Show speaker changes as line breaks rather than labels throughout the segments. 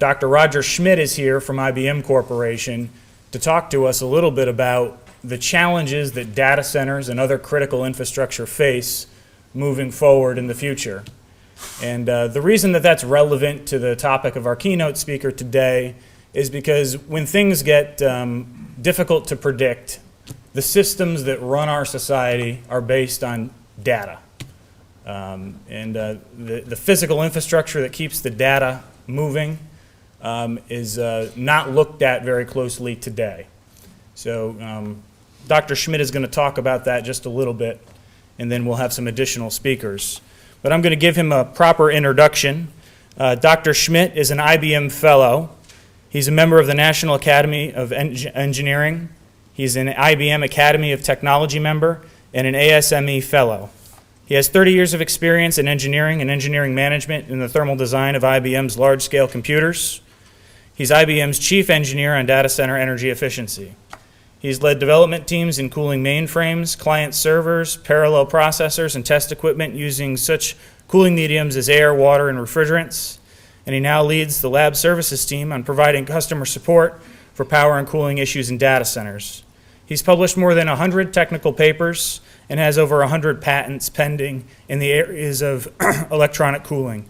Dr. Roger Schmidt is here from IBM Corporation to talk to us a little bit about the challenges that data centers and other critical infrastructure face moving forward in the future. And the reason that that's relevant to the topic of our keynote speaker today is because when things get difficult to predict, the systems that run our society are based on data. The physical infrastructure that keeps the data moving is not looked at very closely today. So Dr. Schmidt is going to talk about that just a little bit, and then we'll have some additional speakers. But I'm going to give him a proper introduction. Dr. Schmidt is an IBM Fellow. He's a member of the National Academy of Engineering. He's an IBM Academy of Technology member and an ASME Fellow. He has 30 years of experience in engineering and engineering management in the thermal design of IBM's large-scale computers. He's IBM's chief engineer on data center energy efficiency. He's led development teams in cooling mainframes, client servers, parallel processors, and test equipment using such cooling mediums as air, water, and refrigerants. And he now leads the lab services team on providing customer support for power and cooling issues in data centers. He's published more than 100 technical papers and has over 100 patents pending in the areas of electronic cooling.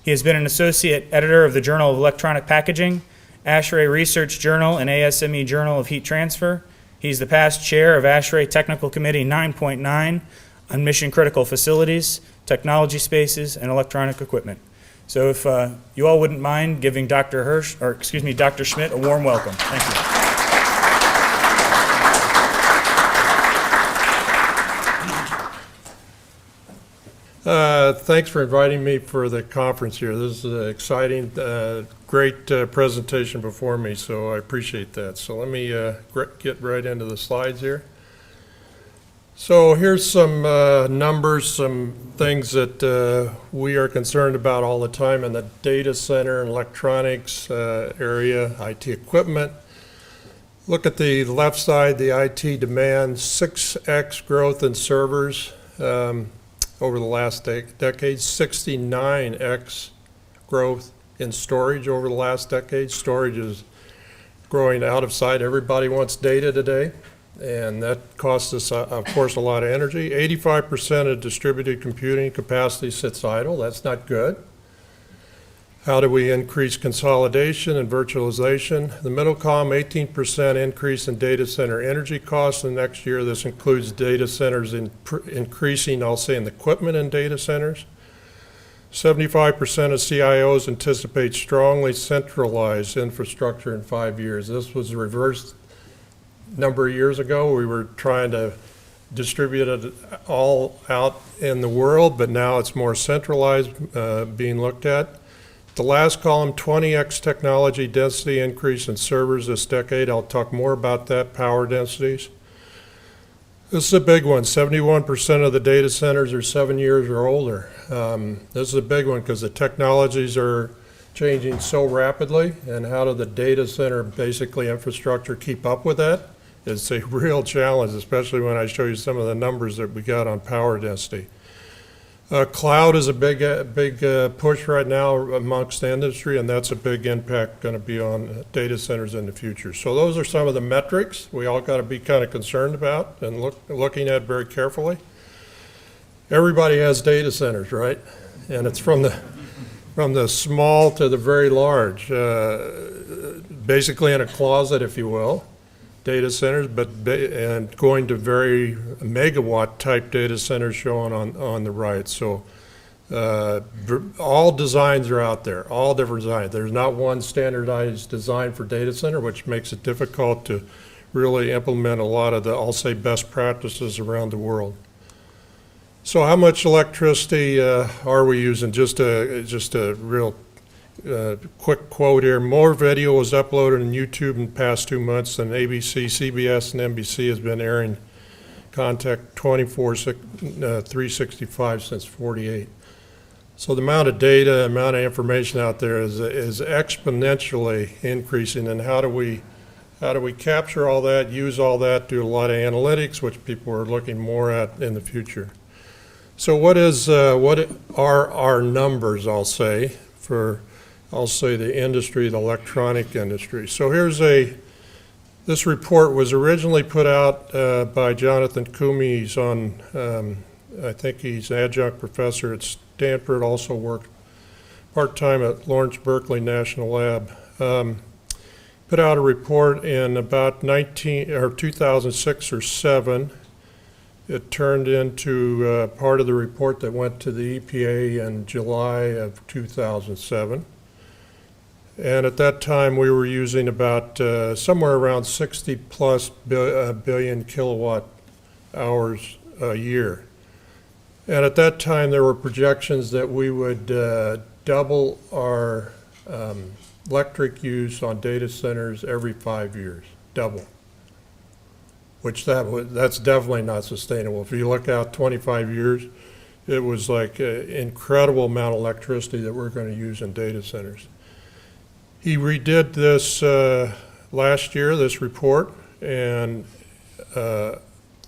He has been an associate editor of the Journal of Electronic Packaging, ASHRAE Research Journal, and ASME Journal of Heat Transfer. He's the past chair of ASHRAE Technical Committee 9.9 on mission critical facilities, technology spaces, and electronic equipment. So if you all wouldn't mind giving Dr. Schmidt a warm welcome. Thank you.
Thanks for inviting me for the conference here. This is an exciting, great presentation before me, so I appreciate that. So let me get right into the slides here. So here's some numbers, some things that we are concerned about all the time in the data center and electronics area, IT equipment. Look at the left side, the IT demand, 6x growth in servers. Over the last decade, 69x growth in storage over the last decade. Storage is growing out of sight. Everybody wants data today, and that costs us, of course, a lot of energy. 85% of distributed computing capacity sits idle. That's not good. How do we increase consolidation and virtualization? The middle column, 18% increase in data center energy costs in the next year. This includes data centers increasing, I'll say, in equipment in data centers. 75% of CIOs anticipate strongly centralized infrastructure in 5 years. This was reversed a number of years ago. We were trying to distribute it all out in the world, but now it's more centralized being looked at. The last column, 20x technology density increase in servers this decade. I'll talk more about that, power densities. This is a big one. 71% of the data centers are 7 years or older. This is a big one because the technologies are changing so rapidly, and how do the data center, basically infrastructure, keep up with that? It's a real challenge, especially when I show you some of the numbers that we got on power density. Cloud is a big push right now amongst the industry, and that's a big impact going to be on data centers in the future. So those are some of the metrics we all got to be kind of concerned about and looking at very carefully. Everybody has data centers, right? And it's from the small to the very large, basically in a closet, if you will. Data centers, and going to very megawatt type data centers shown on the right. So all designs are out there, all different designs. There's not one standardized design for data center, which makes it difficult to really implement a lot of the, I'll say, best practices around the world. So how much electricity are we using? Just a real quick quote here. More video was uploaded on YouTube in the past 2 months than ABC, CBS, and NBC has been airing content 365 since 48. So the amount of data, amount of information out there is exponentially increasing, and how do we capture all that, use all that, do a lot of analytics, which people are looking more at in the future. So what are our numbers, I'll say, for I'll say, the industry, the electronic industry. So this report was originally put out by Jonathan Kumi. He's on, I think he's an adjunct professor at Stanford, also worked part-time at Lawrence Berkeley National Lab. Put out a report in about 2006 or 7. It turned into part of the report that went to the EPA in July of 2007. And at that time, we were using about somewhere around 60 plus billion kilowatt hours a year. And at that time, there were projections that we would double our electric use on data centers every 5 years, double. Which that's definitely not sustainable. If you look out 25 years, it was like an incredible amount of electricity that we're going to use in data centers. He redid this last year, this report, and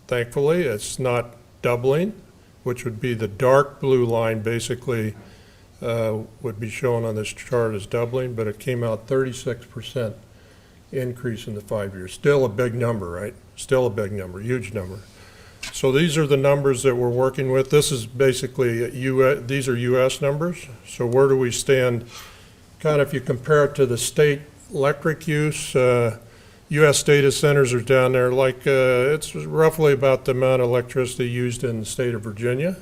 thankfully it's not doubling, which would be the dark blue line basically would be shown on this chart as doubling, but it came out 36% increase in the 5 years. Still a big number, right? Still a big number, huge number. So these are the numbers that we're working with. This is basically these are US numbers. So where do we stand? Kind of if you compare it to the state electric use, US data centers are down there like it's roughly about the amount of electricity used in the state of Virginia.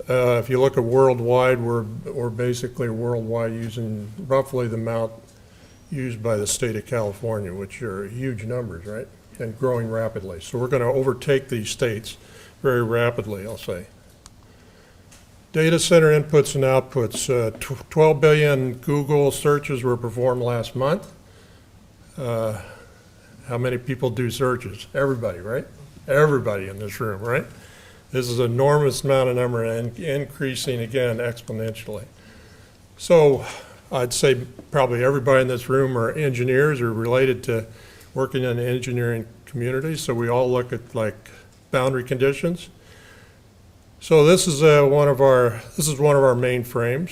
If you look at worldwide, we're basically worldwide using roughly the amount used by the state of California, which are huge numbers, right? And growing rapidly. So we're going to overtake these states very rapidly, I'll say. Data center inputs and outputs. 12 billion Google searches were performed last month. How many people do searches? Everybody, right? Everybody in this room, right? This is an enormous amount of number and increasing again exponentially. So I'd say probably everybody in this room are engineers or related to working in the engineering community. So we all look at like boundary conditions. So this is one of our main frames.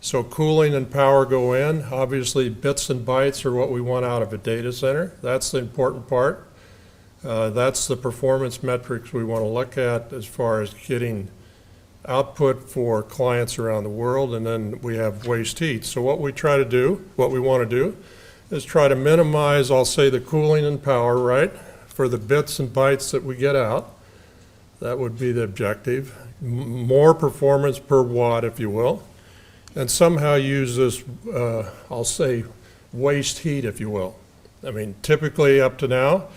So cooling and power go in. Obviously bits and bytes are what we want out of a data center. That's the important part. That's the performance metrics we want to look at as far as getting output for clients around the world, and then we have waste heat. So what we want to do is try to minimize, I'll say, the cooling and power, right, for the bits and bytes that we get out. That would be the objective. More performance per watt, if you will, and somehow use this, I'll say, waste heat, if you will. I mean, typically up to now,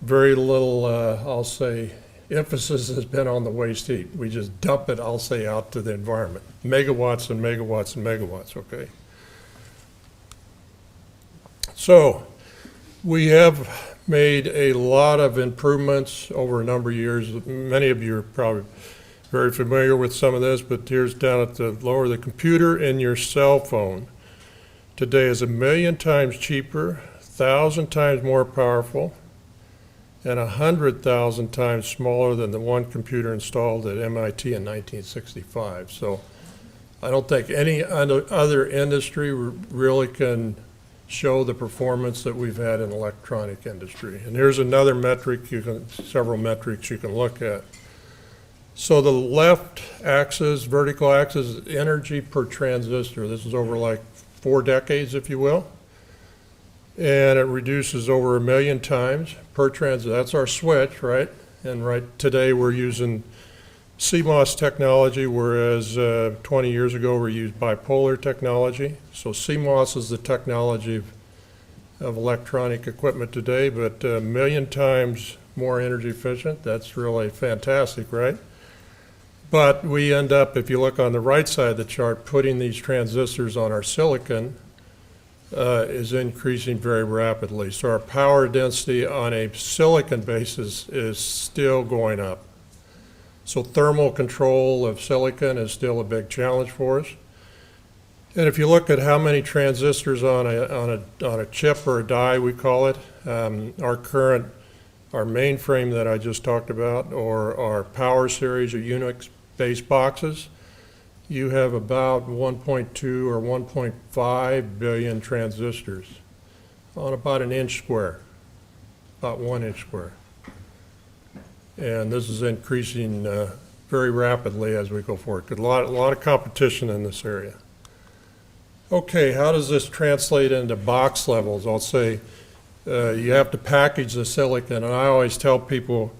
very little, I'll say, emphasis has been on the waste heat. We just dump it, I'll say, out to the environment. Megawatts and megawatts and megawatts, okay? So we have made a lot of improvements over a number of years. Many of you are probably very familiar with some of this, but here's down at the lower, the computer in your cell phone today is 1 million times cheaper, 1,000 times more powerful, and 100,000 times smaller than the one computer installed at MIT in 1965. So I don't think any other industry really can show the performance that we've had in the electronic industry. And here's another metric, several metrics you can look at. So the left axis, vertical axis, is energy per transistor. This is over like 4 decades, if you will. And it reduces over 1 million times per transistor. That's our switch, right? And right today we're using CMOS technology, whereas 20 years ago we used bipolar technology. So CMOS is the technology of electronic equipment today, but 1 million times more energy efficient. That's really fantastic, right? But we end up, if you look on the right side of the chart, putting these transistors on our silicon is increasing very rapidly. So our power density on a silicon basis is still going up. So thermal control of silicon is still a big challenge for us. And if you look at how many transistors on a chip or a die, we call it, our mainframe that I just talked about, or our power series or Unix-based boxes, you have about 1.2 or 1.5 billion transistors on about an inch square, about 1 inch square. And this is increasing very rapidly as we go forward. A lot of competition in this area. Okay, how does this translate into box levels? I'll say you have to package the silicon, and I always tell people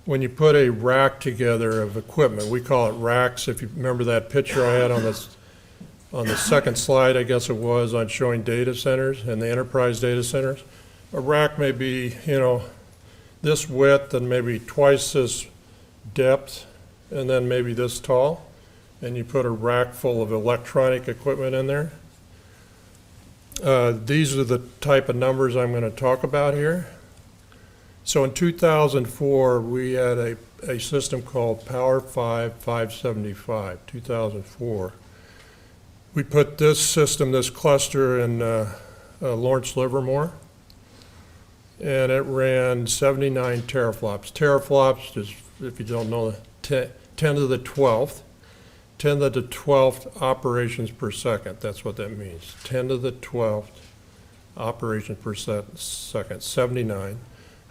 when you put a rack together of equipment, we call it racks. If you remember that picture I had on the second slide, I guess it was, on showing data centers and the enterprise data centers. A rack may be, this width and maybe twice this depth, and then maybe this tall, and you put a rack full of electronic equipment in there. These are the type of numbers I'm going to talk about here. So in 2004, we had a system called Power 575, 2004. We put this system, this cluster in Lawrence Livermore, and it ran 79 teraflops. Teraflops is, if you don't know, 10 to the 12th. 10 to the 12th operations per second. That's what that means. 10 to the 12th operations per second, 79.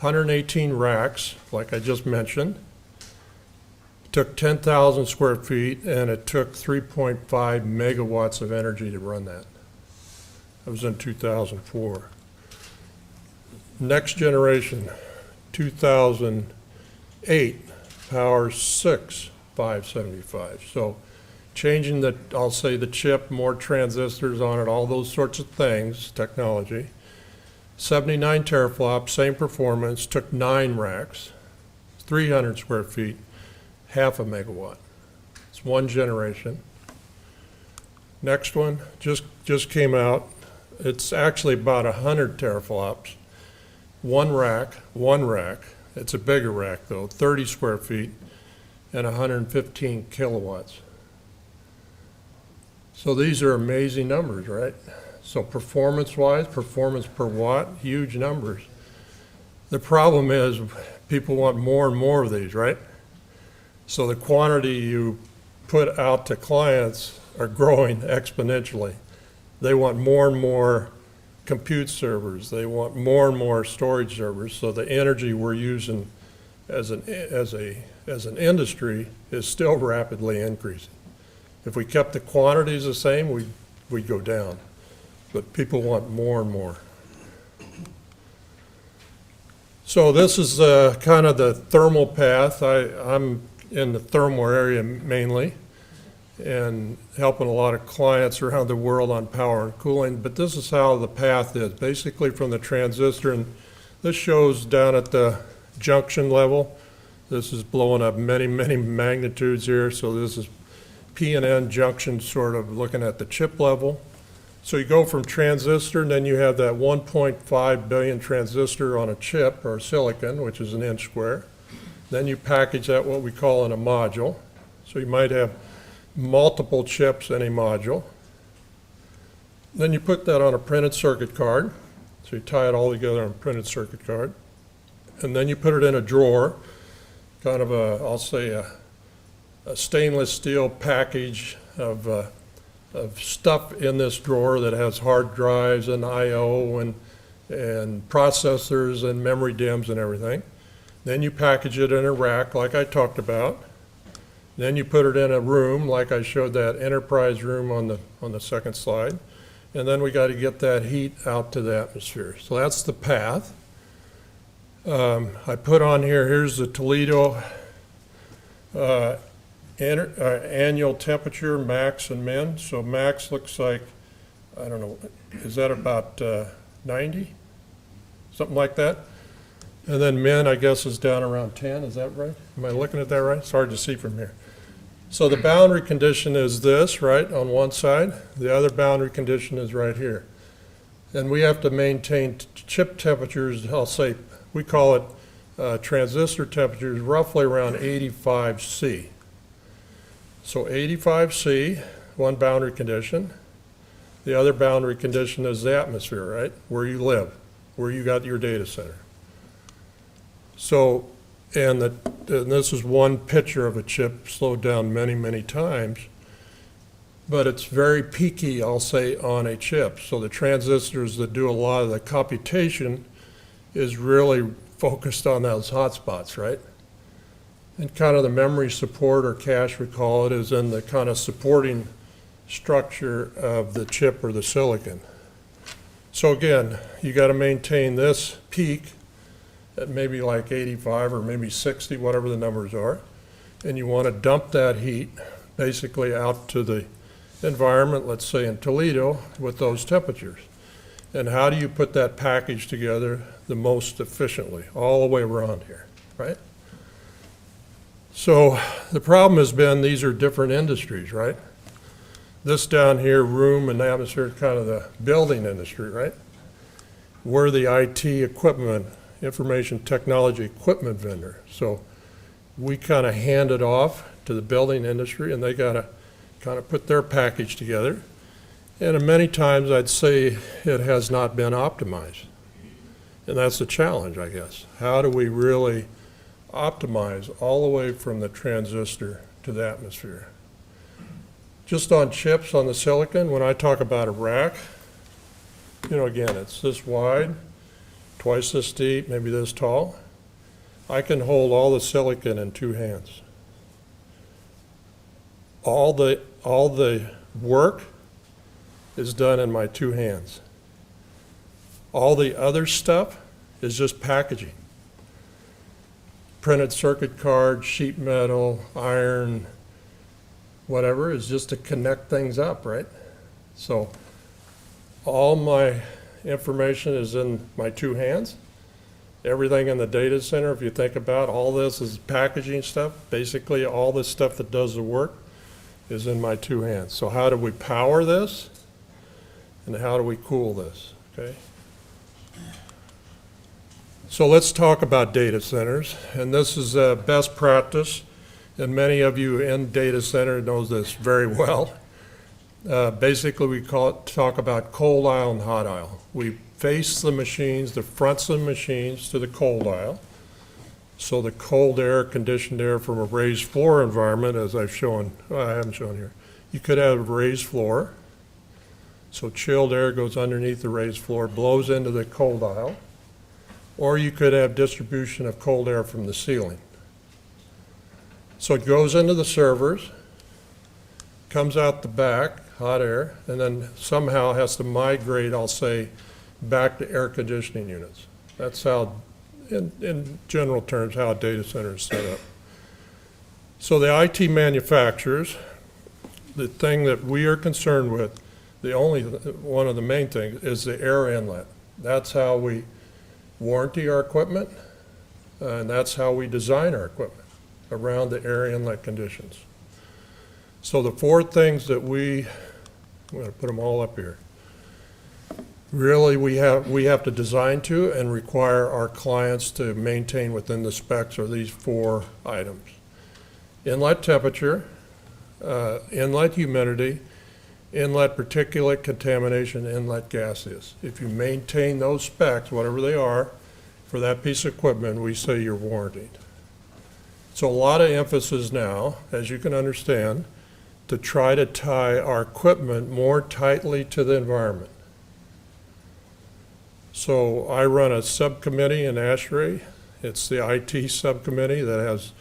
118 racks, like I just mentioned. Took 10,000 square feet, and it took 3.5 megawatts of energy to run that. That was in 2004. Next generation, 2008, Power 6, 575. So changing I'll say the chip, more transistors on it, all those sorts of things, technology. 79 teraflops, same performance, took 9 racks, 300 square feet, half a megawatt. It's one generation. Next one just came out. It's actually about 100 teraflops, one rack. It's a bigger rack though, 30 square feet and 115 kilowatts. So these are amazing numbers, right? So performance-wise, performance per watt, huge numbers. The problem is people want more and more of these, right? So the quantity you put out to clients are growing exponentially. They want more and more compute servers. They want more and more storage servers. So the energy we're using as an industry is still rapidly increasing. If we kept the quantities the same, we'd go down. But people want more and more. So this is kind of the thermal path. I'm in the thermal area mainly and helping a lot of clients around the world on power and cooling. But this is how the path is, basically from the transistor. And this shows down at the junction level. This is blowing up many, many magnitudes here. So this is P and N junction, sort of looking at the chip level. So you go from transistor, and then you have that 1.5 billion transistor on a chip, or silicon, which is an inch square. Then you package that, what we call in a module. So you might have multiple chips in a module. Then you put that on a printed circuit card. So you tie it all together on a printed circuit card. And then you put it in a drawer, kind of I'll say a stainless steel package of stuff in this drawer that has hard drives and I/O and processors and memory DIMMs and everything. Then you package it in a rack like I talked about. Then you put it in a room like I showed that enterprise room on the second slide. And then we got to get that heat out to the atmosphere. So that's the path. I put on here's the Toledo annual temperature, max and min. So max looks like, I don't know, is that about 90? Something like that. And then min, I guess, is down around 10. Is that right? Am I looking at that right? It's hard to see from here. So the boundary condition is this, right, on one side. The other boundary condition is right here. And we have to maintain chip temperatures, I'll say, we call it transistor temperatures, roughly around 85 C. So 85 C, one boundary condition. The other boundary condition is the atmosphere, right? Where you live, where you got your data center. So, and this is one picture of a chip slowed down many, many times. but it's very peaky, I'll say, on a chip. So the transistors that do a lot of the computation is really focused on those hotspots, right? And kind of the memory support, or cache we call it, is in the kind of supporting structure of the chip or the silicon. So again, you got to maintain this peak at maybe like 85 or maybe 60, whatever the numbers are. And you want to dump that heat basically out to the environment, let's say in Toledo, with those temperatures. And how do you put that package together the most efficiently all the way around here, right? So the problem has been these are different industries, right? This down here, room and atmosphere, is kind of the building industry, right? We're the IT equipment, information technology equipment vendor. So we kind of hand it off to the building industry, and they got to kind of put their package together. And many times I'd say it has not been optimized. And that's the challenge, I guess. How do we really optimize all the way from the transistor to the atmosphere? Just on chips, on the silicon, when I talk about a rack, you know, again, it's this wide, twice this deep, maybe this tall. I can hold all the silicon in 2 hands. All the work is done in my 2 hands. All the other stuff is just packaging. Printed circuit card, sheet metal, iron, whatever, is just to connect things up, right? So all my information is in my 2 hands. Everything in the data center, if you think about all this is packaging stuff, basically all the stuff that does the work is in my 2 hands. So how do we power this? And how do we cool this, okay? So let's talk about data centers, and this is best practice, and many of you in data center knows this very well. Basically, we talk about cold aisle and hot aisle. We face the machines, the fronts of the machines to the cold aisle. So the cold air, conditioned air from a raised floor environment, as I've shown, I haven't shown here. You could have a raised floor. So chilled air goes underneath the raised floor, blows into the cold aisle. Or you could have distribution of cold air from the ceiling. So it goes into the servers, comes out the back, hot air, and then somehow has to migrate, I'll say, back to air conditioning units. That's how, in general terms, how a data center is set up. So the IT manufacturers, the thing that we are concerned with, one of the main things is the air inlet. That's how we warranty our equipment, and that's how we design our equipment, around the air inlet conditions. So the 4 things that I'm going to put them all up here. Really, we have to design to and require our clients to maintain within the specs are these 4 items. Inlet temperature, inlet humidity, inlet particulate contamination, inlet gases. If you maintain those specs, whatever they are, for that piece of equipment, we say you're warranted. So a lot of emphasis now, as you can understand, to try to tie our equipment more tightly to the environment. So I run a subcommittee in ASHRAE. It's the IT subcommittee that has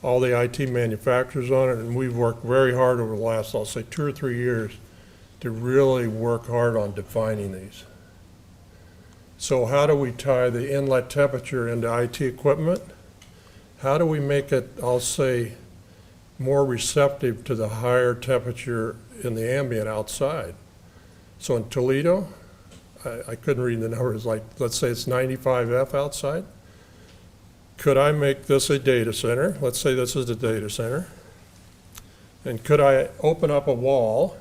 all the IT manufacturers on it, and we've worked very hard over the last, I'll say, 2 or 3 years to really work hard on defining these. So how do we tie the inlet temperature into IT equipment? How do we make it, I'll say, more receptive to the higher temperature in the ambient outside? So in Toledo, I couldn't read the numbers, like let's say it's 95 F outside. Could I make this a data center? Let's say this is the data center. And could I open up a wall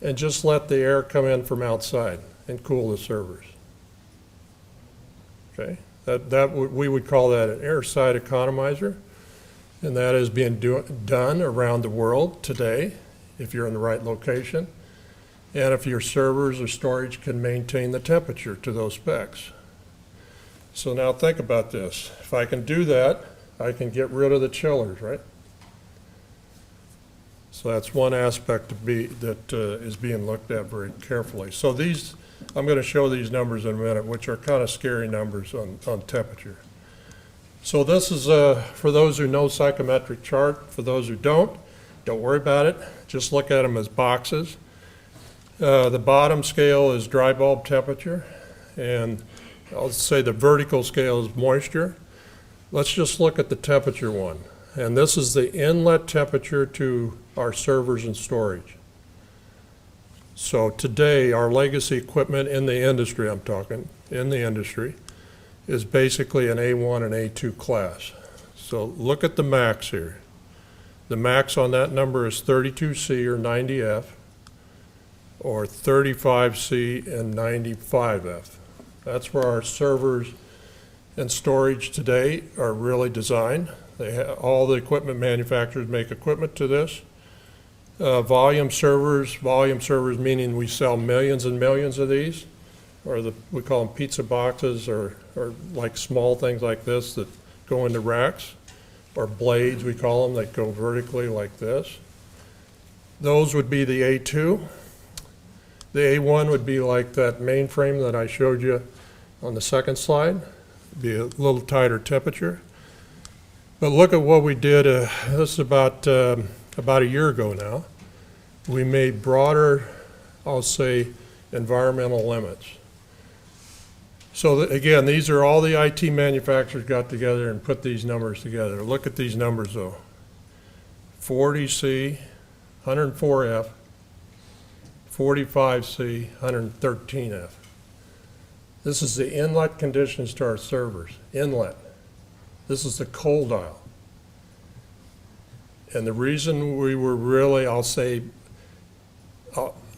and just let the air come in from outside and cool the servers? Okay, we would call that an air side economizer, and that is being done around the world today if you're in the right location, and if your servers or storage can maintain the temperature to those specs. So now think about this. If I can do that, I can get rid of the chillers, right? So that's one aspect that is being looked at very carefully. So these, I'm going to show these numbers in a minute, which are kind of scary numbers on temperature. So this is, for those who know psychometric chart. For those who don't worry about it. Just look at them as boxes. The bottom scale is dry bulb temperature, and I'll say the vertical scale is moisture. Let's just look at the temperature one. And this is the inlet temperature to our servers and storage. So today, our legacy equipment in the industry, I'm talking, in the industry, is basically an A1 and A2 class. So look at the max here. The max on that number is 32C or 90F, or 35C and 95F. That's where our servers and storage today are really designed. All the equipment manufacturers make equipment to this. Volume servers meaning we sell millions and millions of these, or we call them pizza boxes, or like small things like this that go into racks, or blades we call them, that go vertically like this. Those would be the A2. The A1 would be like that mainframe that I showed you on the second slide. It'd be a little tighter temperature. But look at what we did, this is about a year ago now. We made broader, I'll say, environmental limits. So again, these are all the IT manufacturers got together and put these numbers together. Look at these numbers though. 40C, 104F, 45C, 113F. This is the inlet conditions to our servers, inlet. This is the cold aisle. And the reason we were really, I'll say,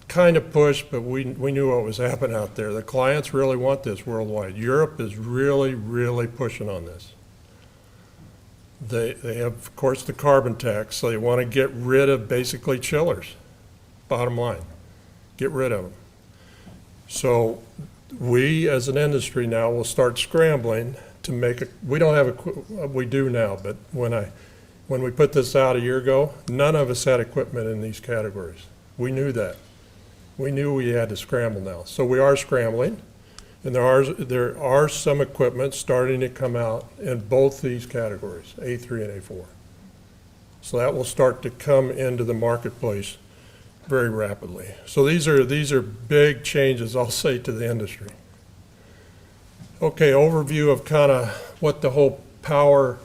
kind of pushed, but we knew what was happening out there. The clients really want this worldwide. Europe is really, really pushing on this. They have, of course, the carbon tax, so they want to get rid of basically chillers, bottom line. Get rid of them. So we, as an industry now, will start scrambling to make it. We don't have we do now, but when we put this out a year ago, none of us had equipment in these categories. We knew that. We knew we had to scramble now. So we are scrambling, and there are some equipment starting to come out in both these categories, A3 and A4. So that will start to come into the marketplace very rapidly. So these are big changes, I'll say, to the industry. Okay, overview of kind of what the whole power,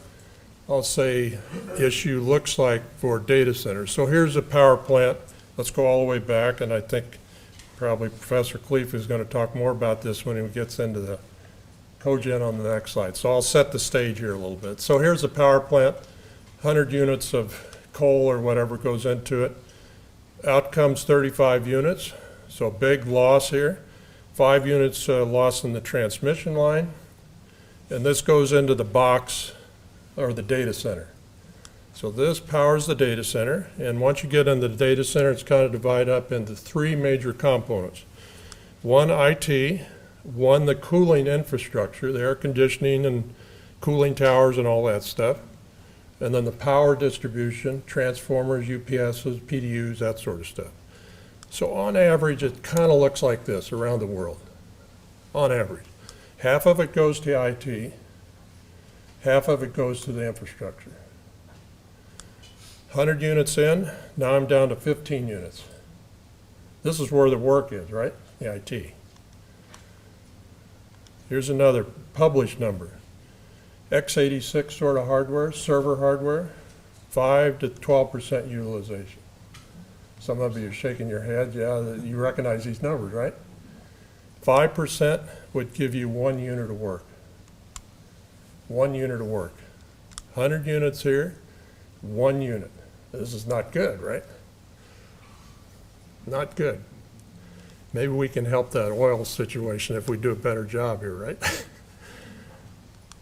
I'll say, issue looks like for data centers. So here's a power plant. Let's go all the way back, and I think probably Professor Cleef is going to talk more about this when he gets into the cogen on the next slide. So I'll set the stage here a little bit. So here's a power plant, 100 units of coal or whatever goes into it. Out comes 35 units, so big loss here. 5 units lost in the transmission line, and this goes into the box or the data center. So this powers the data center, and once you get into the data center, it's kind of divided up into 3 major components. One, IT, one, the cooling infrastructure, the air conditioning and cooling towers and all that stuff, and then the power distribution, transformers, UPSs, PDUs, that sort of stuff. So on average, it kind of looks like this around the world, on average. Half of it goes to IT, half of it goes to the infrastructure. 100 units in, now I'm down to 15 units. This is where the work is, right? The IT. Here's another published number. x86 sort of hardware, server hardware, 5 to 12% utilization. Some of you are shaking your head. Yeah, you recognize these numbers, right? 5% would give you 1 unit of work. 1 unit of work. 100 units here, 1 unit. This is not good, right? Not good. Maybe we can help that oil situation if we do a better job here, right?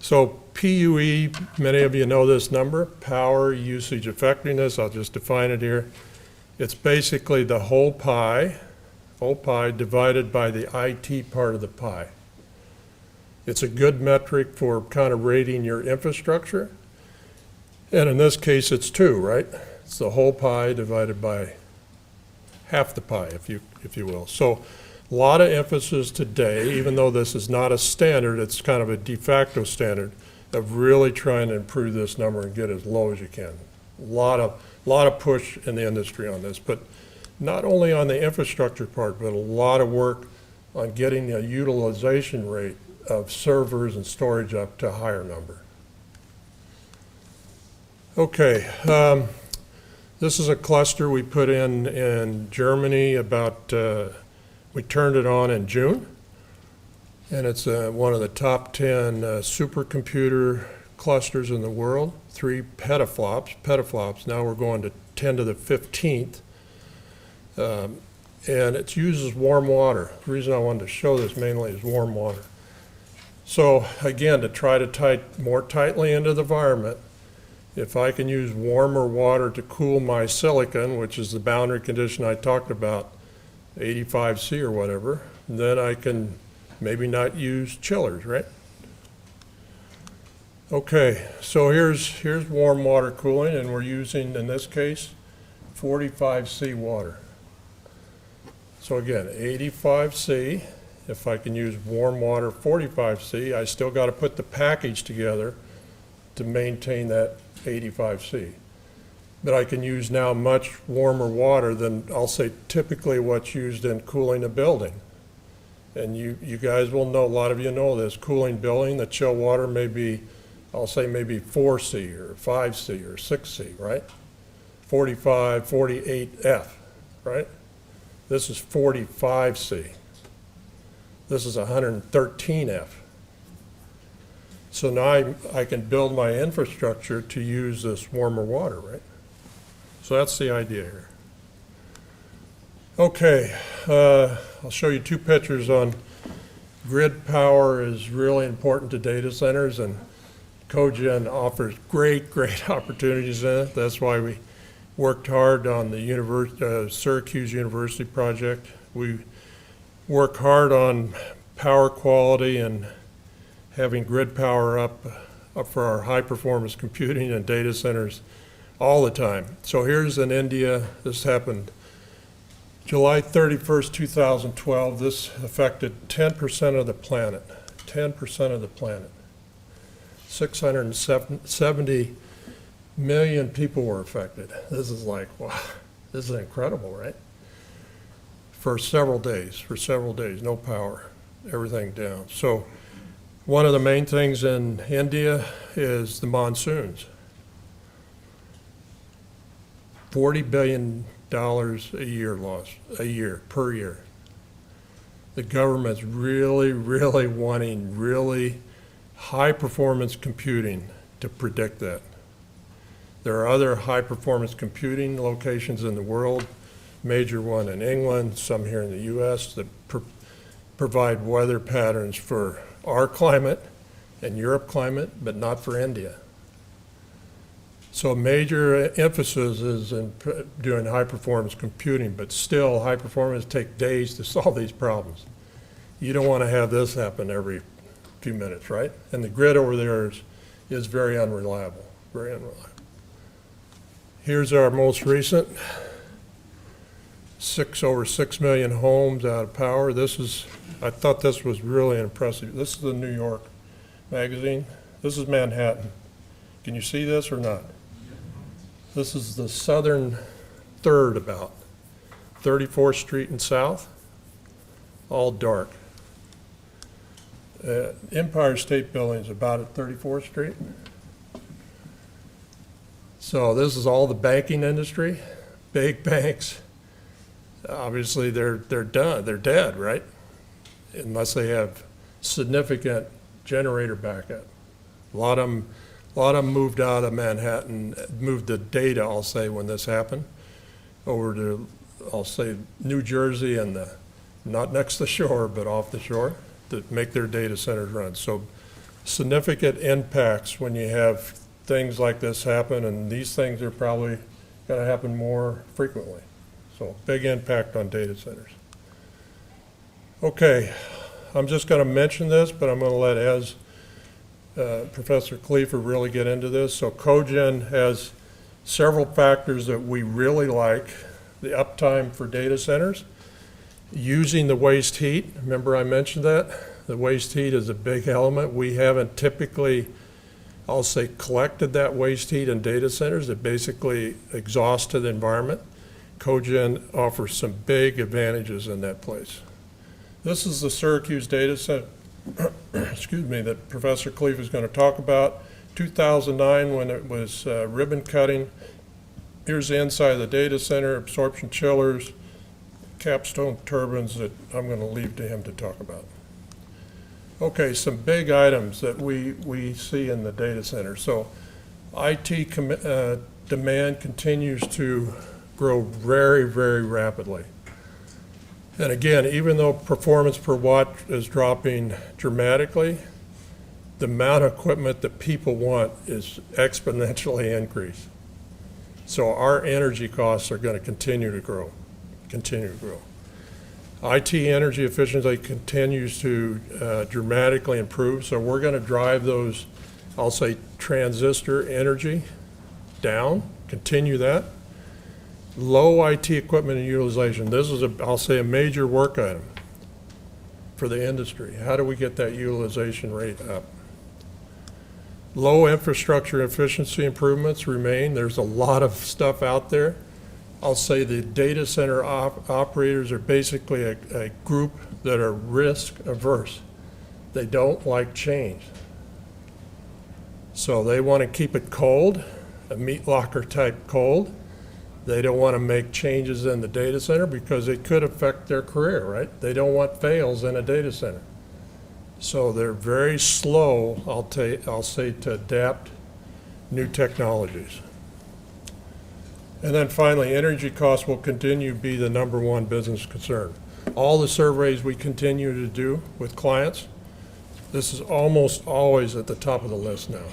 So PUE, many of you know this number, power usage effectiveness. I'll just define it here. It's basically the whole pie divided by the IT part of the pie. It's a good metric for kind of rating your infrastructure. And in this case, it's 2, right? It's the whole pie divided by half the pie, if you will. So a lot of emphasis today, even though this is not a standard, it's kind of a de facto standard of really trying to improve this number and get as low as you can. A lot of push in the industry on this, but not only on the infrastructure part, but a lot of work on getting a utilization rate of servers and storage up to a higher number. Okay, this is a cluster we put in Germany about, we turned it on in June, and it's one of the top 10 supercomputer clusters in the world, 3 petaflops. Now we're going to 10 to the 15th. And it uses warm water. The reason I wanted to show this mainly is warm water. So again, to try to tie more tightly into the environment, if I can use warmer water to cool my silicon, which is the boundary condition I talked about, 85C or whatever, then I can maybe not use chillers, right? Okay, so here's warm water cooling, and we're using, in this case, 45C water. So again, 85C, if I can use warm water 45C, I still got to put the package together to maintain that 85C. But I can use now much warmer water than, I'll say, typically what's used in cooling a building. And you guys will know, a lot of you know this, cooling building, the chill water may be, I'll say maybe 4C or 5C or 6C, right? 45, 48F, right? This is 45C. This is 113F. So now I can build my infrastructure to use this warmer water, right? So that's the idea here. Okay, I'll show you 2 pictures on grid power is really important to data centers, and Cogen offers great opportunities in it. That's why we worked hard on the Syracuse University project. We work hard on power quality and having grid power up for our high performance computing and data centers all the time. So here's in India. This happened July 31st, 2012. This affected 10% of the planet, 10% of the planet. 670 million people were affected. This is like, wow, this is incredible, right? For several days, no power, everything down. So one of the main things in India is the monsoons. $40 billion a year lost, per year. The government's really wanting really high performance computing to predict that. There are other high performance computing locations in the world, major one in England, some here in the US, that provide weather patterns for our climate and Europe climate, but not for India. So a major emphasis is in doing high performance computing, but still high performance take days to solve these problems. You don't want to have this happen every few minutes, right? And the grid over there is very unreliable, very unreliable. Here's our most recent, over 6 million homes out of power. I thought this was really impressive. This is the New York magazine. This is Manhattan. Can you see this or not? This is the southern third, about 34th Street and South, all dark. Empire State Building is about at 34th Street. So this is all the banking industry, big banks. Obviously, they're done. They're dead, right? Unless they have significant generator backup. A lot of them moved out of Manhattan, moved the data, I'll say, when this happened, over to, I'll say, New Jersey and not next to the shore, but off the shore, to make their data centers run. So significant impacts when you have things like this happen, and these things are probably going to happen more frequently. So big impact on data centers. Okay, I'm just going to mention this, but I'm going to let Professor Khalifa really get into this. So Cogen has Several factors that we really like: the uptime for data centers, using the waste heat. Remember I mentioned that? The waste heat is a big element. We haven't typically, I'll say, collected that waste heat in data centers. It basically exhausts to the environment. Cogen offers some big advantages in that place. This is the Syracuse data center, excuse me, that Professor Cleave is going to talk about. 2009, when it was ribbon cutting. Here's the inside of the data center, absorption chillers, capstone turbines that I'm going to leave to him to talk about. Okay, some big items that we see in the data center. So IT demand continues to grow very, very rapidly. And again, even though performance per watt is dropping dramatically, the amount of equipment that people want is exponentially increased. So our energy costs are going to continue to grow. IT energy efficiency continues to dramatically improve, so we're going to drive those, I'll say, transistor energy down, continue that. Low IT equipment and utilization. This is, I'll say, a major work item for the industry. How do we get that utilization rate up? Low infrastructure efficiency improvements remain. There's a lot of stuff out there. I'll say the data center operators are basically a group that are risk averse. They don't like change. So they want to keep it cold, a meat locker type cold. They don't want to make changes in the data center because it could affect their career, right? They don't want fails in a data center. So they're very slow, I'll say, to adapt new technologies. And then finally, energy costs will continue to be the #1 business concern. All the surveys we continue to do with clients, this is almost always at the top of the list now.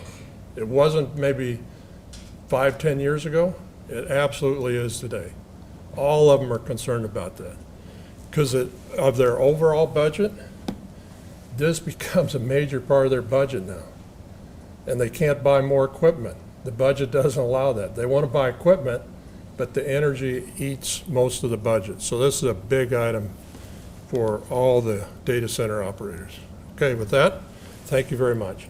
It wasn't maybe 5, 10 years ago. It absolutely is today. All of them are concerned about that. Because of their overall budget, this becomes a major part of their budget now. And they can't buy more equipment. The budget doesn't allow that. They want to buy equipment, but the energy eats most of the budget. So this is a big item for all the data center operators. Okay, with that, thank you very much.